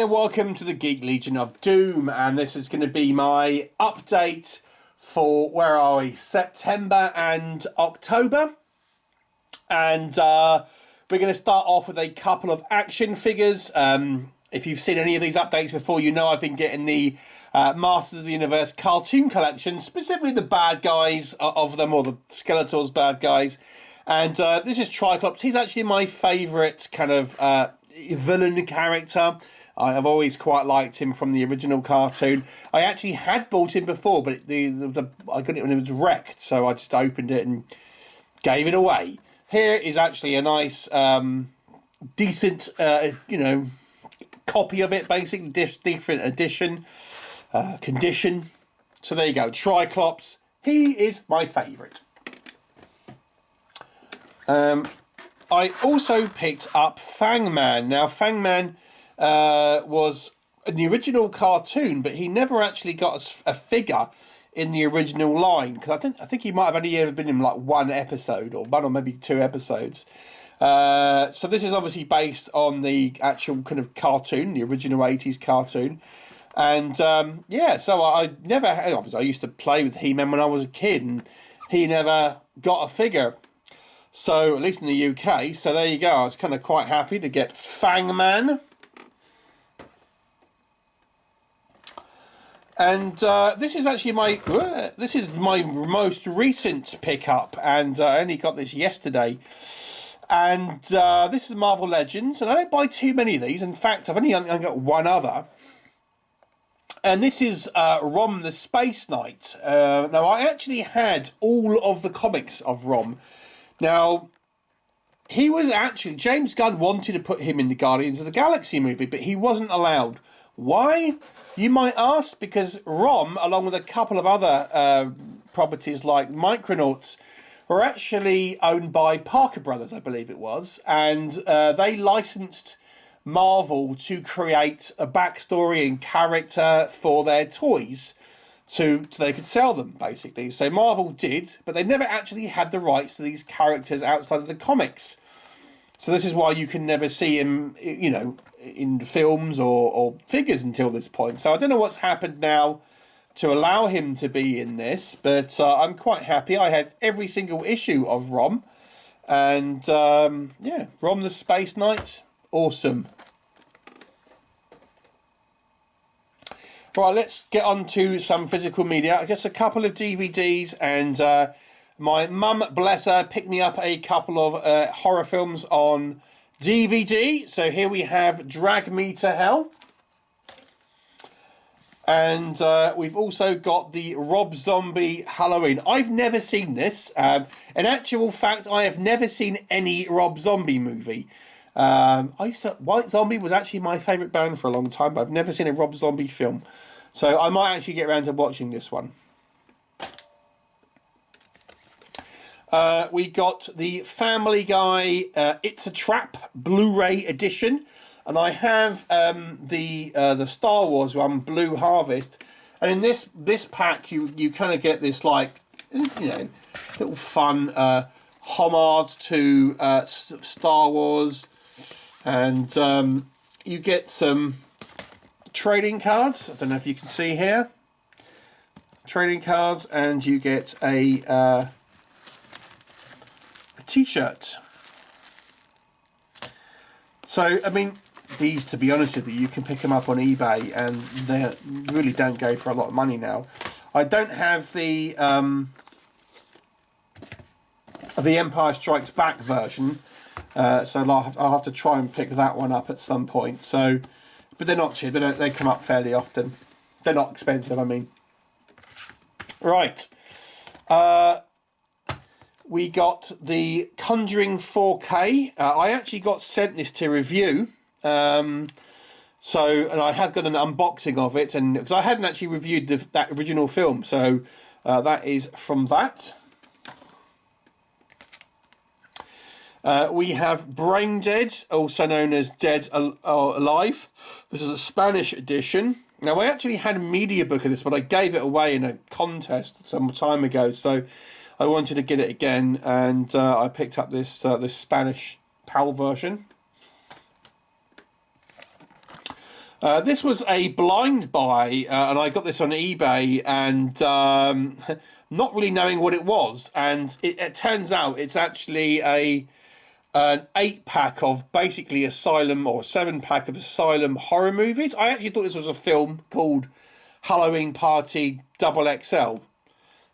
Hi and welcome to the Geek Legion of Doom, and this is going to be my update for, where are we, September and October. And we're going to start off with a couple of action figures. If you've seen any of these updates before, you know I've been getting the Masters of the Universe cartoon collection, specifically the bad guys of them, or the Skeletor's bad guys. And this is Tri-klops. He's actually my favourite kind of villain character. I've always quite liked him from the original cartoon. I actually had bought him before, but I got it when it was wrecked, so I just opened it and gave it away. Here is actually a nice, decent, copy of it, basically, different edition, condition. So there you go, Tri-klops. He is my favourite. I also picked up Fangman. Now, Fangman was in the original cartoon, but he never actually got a figure in the original line, because I think he might have only ever been in like one episode, or one or maybe two episodes. So this is obviously based on the actual kind of cartoon, the original 80s cartoon. And yeah, so I never, obviously I used to play with He-Man when I was a kid, and he never got a figure. So, at least in the UK, so there you go. I was kind of quite happy to get Fangman. And this is actually my most recent pickup, and I only got this yesterday. And this is Marvel Legends, and I don't buy too many of these. In fact, I've only got one other. And this is Rom the Space Knight. Now, I actually had all of the comics of Rom. Now, he was actually, James Gunn wanted to put him in the Guardians of the Galaxy movie, but he wasn't allowed. Why? You might ask, because Rom, along with a couple of other properties like Micronauts, were actually owned by Parker Brothers, I believe it was, and they licensed Marvel to create a backstory and character for their toys, so they could sell them, basically. So Marvel did, but they never actually had the rights to these characters outside of the comics. So this is why you can never see him, in films or figures until this point. So I don't know what's happened now to allow him to be in this, but I'm quite happy. I had every single issue of Rom, and yeah, Rom the Space Knight, awesome. Right, let's get on to some physical media. I guess a couple of DVDs, and my mum, bless her, picked me up a couple of horror films on DVD. So here we have Drag Me to Hell. And we've also got the Rob Zombie Halloween. I've never seen this. In actual fact, I have never seen any Rob Zombie movie. White Zombie was actually my favourite band for a long time, but I've never seen a Rob Zombie film. So I might actually get around to watching this one. We got the Family Guy It's a Trap Blu-ray edition. And I have the Star Wars one, Blue Harvest. And in this pack, you kind of get this, like, little fun homage to Star Wars. And you get some trading cards. I don't know if you can see here. Trading cards, and you get a t-shirt. So, I mean, these, to be honest with you, you can pick them up on eBay, and they really don't go for a lot of money now. I don't have the Empire Strikes Back version. So I'll have to try and pick that one up at some point. So, but they're not cheap. They come up fairly often. They're not expensive, I mean. Right. We got the Conjuring 4K. I actually got sent this to review. And I have got an unboxing of it, and because I hadn't actually reviewed that original film. So that is from that. We have Brain Dead, also known as Dead or Alive. This is a Spanish edition. Now, I actually had a media book of this, but I gave it away in a contest some time ago, so I wanted to get it again, and I picked up this Spanish PAL version. This was a blind buy, and I got this on eBay, and not really knowing what it was, and it turns out it's actually an 8-pack of basically Asylum, or 7-pack of Asylum horror movies. I actually thought this was a film called Halloween Party XXL,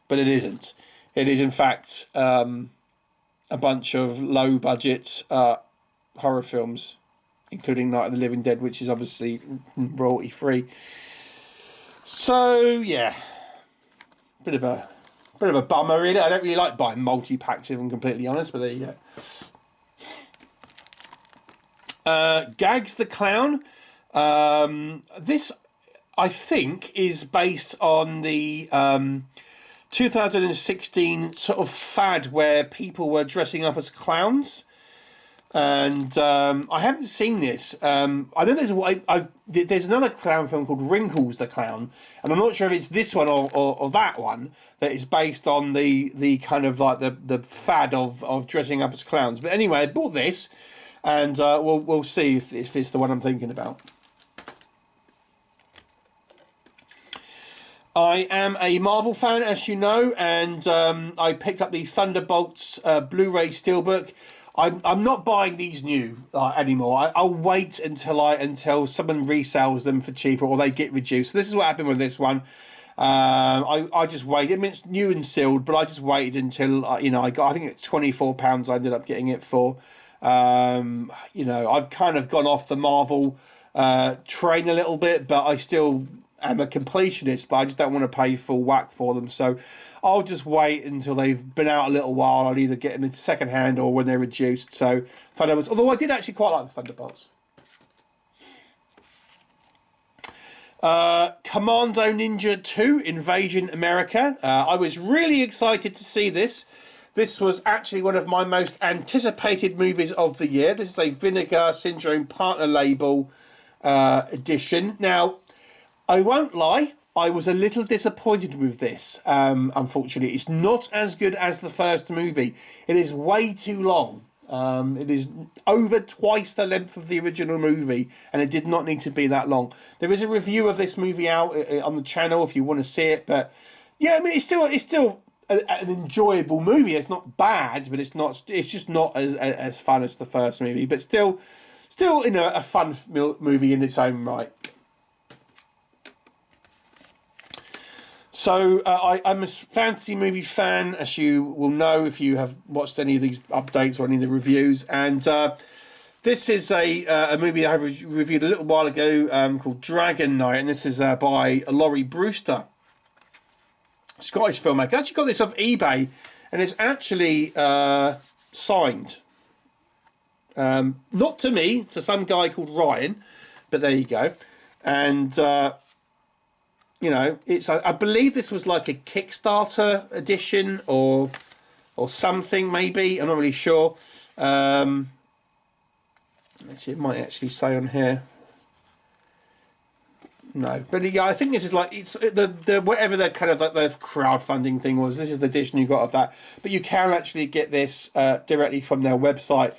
but it isn't. It is in fact a bunch of low budget horror films, including Night of the Living Dead, which is obviously royalty free. So yeah, bit of a bummer really. I don't really like buying multi-packs, if I'm completely honest, but there you go. Gags the Clown. This, I think, is based on the 2016 sort of fad where people were dressing up as clowns. And I haven't seen this. I know there's another clown film called Wrinkles the Clown, and I'm not sure if it's this one or that one that is based on the kind of like the fad of dressing up as clowns. But anyway, I bought this, and we'll see if it's the one I'm thinking about. I am a Marvel fan, as you know, and I picked up the Thunderbolts Blu-ray Steelbook. I'm not buying these new anymore. I'll wait until someone resells them for cheaper or they get reduced. So this is what happened with this one. I just waited. I mean, it's new and sealed, but I just waited until I think it's £24. I ended up getting it for. I've kind of gone off the Marvel train a little bit, but I still am a completionist. But I just don't want to pay full whack for them. So I'll just wait until they've been out a little while. I'll either get them in second hand or when they're reduced. So Thunderbolts, although I did actually quite like the Thunderbolts. Commando Ninja 2 Invasion America. I was really excited to see this. This was actually one of my most anticipated movies of the year. This is a Vinegar Syndrome partner label edition. Now, I won't lie, I was a little disappointed with this, unfortunately. It's not as good as the first movie. It is way too long. It is over twice the length of the original movie, and it did not need to be that long. There is a review of this movie out on the channel if you want to see it, but yeah, I mean, it's still an enjoyable movie. It's not bad, but it's just not as fun as the first movie, but still a fun movie in its own right. So I'm a fantasy movie fan, as you will know if you have watched any of these updates or any of the reviews. And this is a movie I reviewed a little while ago called Dragon Knight, and this is by Laurie Brewster, Scottish filmmaker. I actually got this off eBay, and it's actually signed. Not to me, to some guy called Ryan, but there you go. And I believe this was like a Kickstarter edition or something, maybe. I'm not really sure. Actually, it might actually say on here. No, but yeah, I think this is like it's the whatever the kind of like the crowdfunding thing was. This is the edition you got of that, but you can actually get this directly from their website.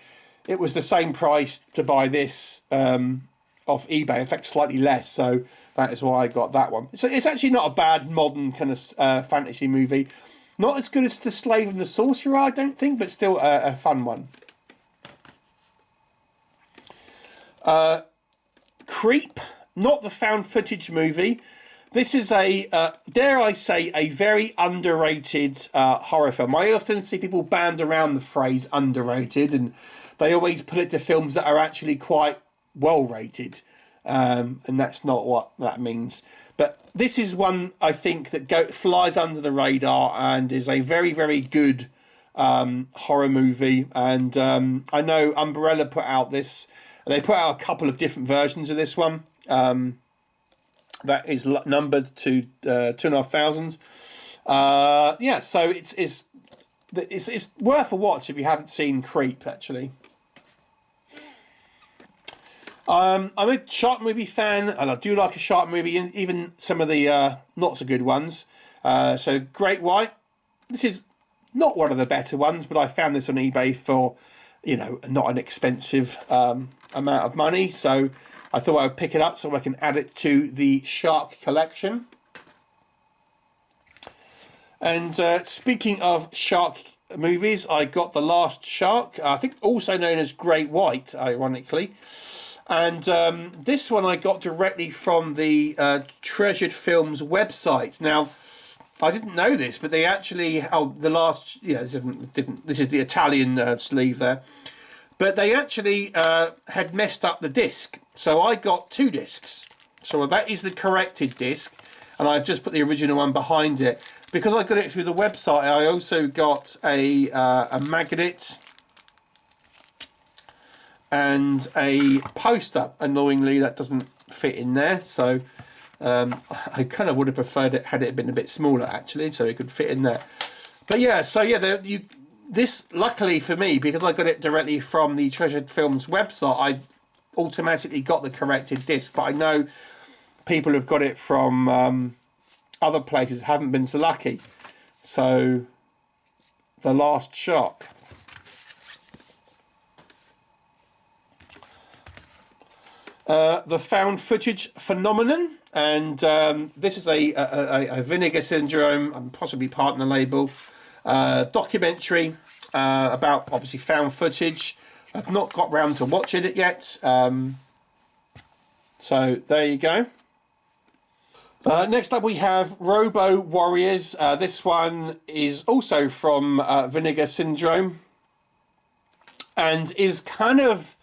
It was the same price to buy this off eBay. In fact, slightly less. So that is why I got that one. So it's actually not a bad modern kind of fantasy movie. Not as good as The Slave and the Sorcerer, I don't think, but still a fun one. Creep, not the found footage movie. This is dare I say, a very underrated horror film. I often see people band around the phrase underrated, and they always put it to films that are actually quite well rated. And that's not what that means. But this is one, I think, that flies under the radar and is a very, very good horror movie. And I know Umbrella put out this. They put out a couple of different versions of this one. That is numbered to 2,500. Yeah, so it's worth a watch if you haven't seen Creep, actually. I'm a shark movie fan, and I do like a shark movie, even some of the not so good ones. So Great White, this is not one of the better ones, but I found this on eBay for, not an expensive amount of money. So I thought I would pick it up so I can add it to the shark collection. And speaking of shark movies, I got The Last Shark, I think also known as Great White, ironically. And this one I got directly from the Treasured Films website. Now, I didn't know this, but they actually, this is the Italian sleeve there. But they actually had messed up the disc. So I got 2 discs. So that is the corrected disc. And I've just put the original one behind it. Because I got it through the website, I also got a magnet and a poster. Annoyingly, that doesn't fit in there. So I kind of would have preferred it had it been a bit smaller, actually, so it could fit in there. But yeah, so yeah, this, luckily for me, because I got it directly from the Treasured Films website, I automatically got the corrected disc. But I know people who've got it from other places haven't been so lucky. So, The Last Shark. The found footage phenomenon, and this is a Vinegar Syndrome, possibly partner label, documentary about obviously found footage. I've not got round to watching it yet, so there you go. Next up we have Robo Warriors. This one is also from Vinegar Syndrome and is kind of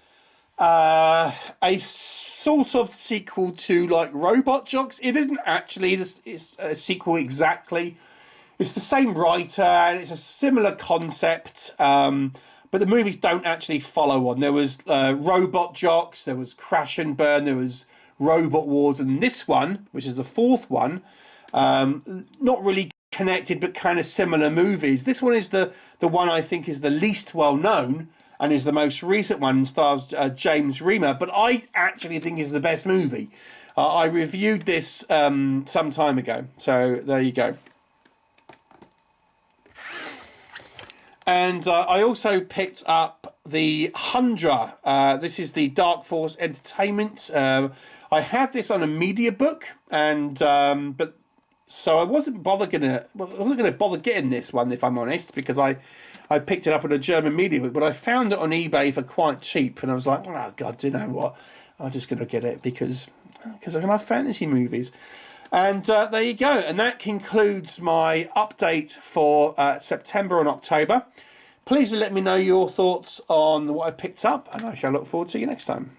a sort of sequel to like Robot Jox. It isn't actually, it's a sequel exactly. It's the same writer and it's a similar concept, but the movies don't actually follow on. There was Robot Jox, there was Crash and Burn, there was Robot Wars, and this one, which is the 4th one, not really connected but kind of similar movies. This one is the one I think is the least well known and is the most recent one, and stars James Remar, but I actually think is the best movie. I reviewed this some time ago, so there you go. And I also picked up the Hundra. This is the Dark Force Entertainment. I had this on a media book, and but so I wasn't bother gonna bother getting this one, if I'm honest, because I picked it up on a German media book, but I found it on eBay for quite cheap, and I was like, oh god, do you know what? I'm just gonna get it because I love fantasy movies. And there you go. And that concludes my update for September and October. Please let me know your thoughts on what I've picked up, and I shall look forward to you next time.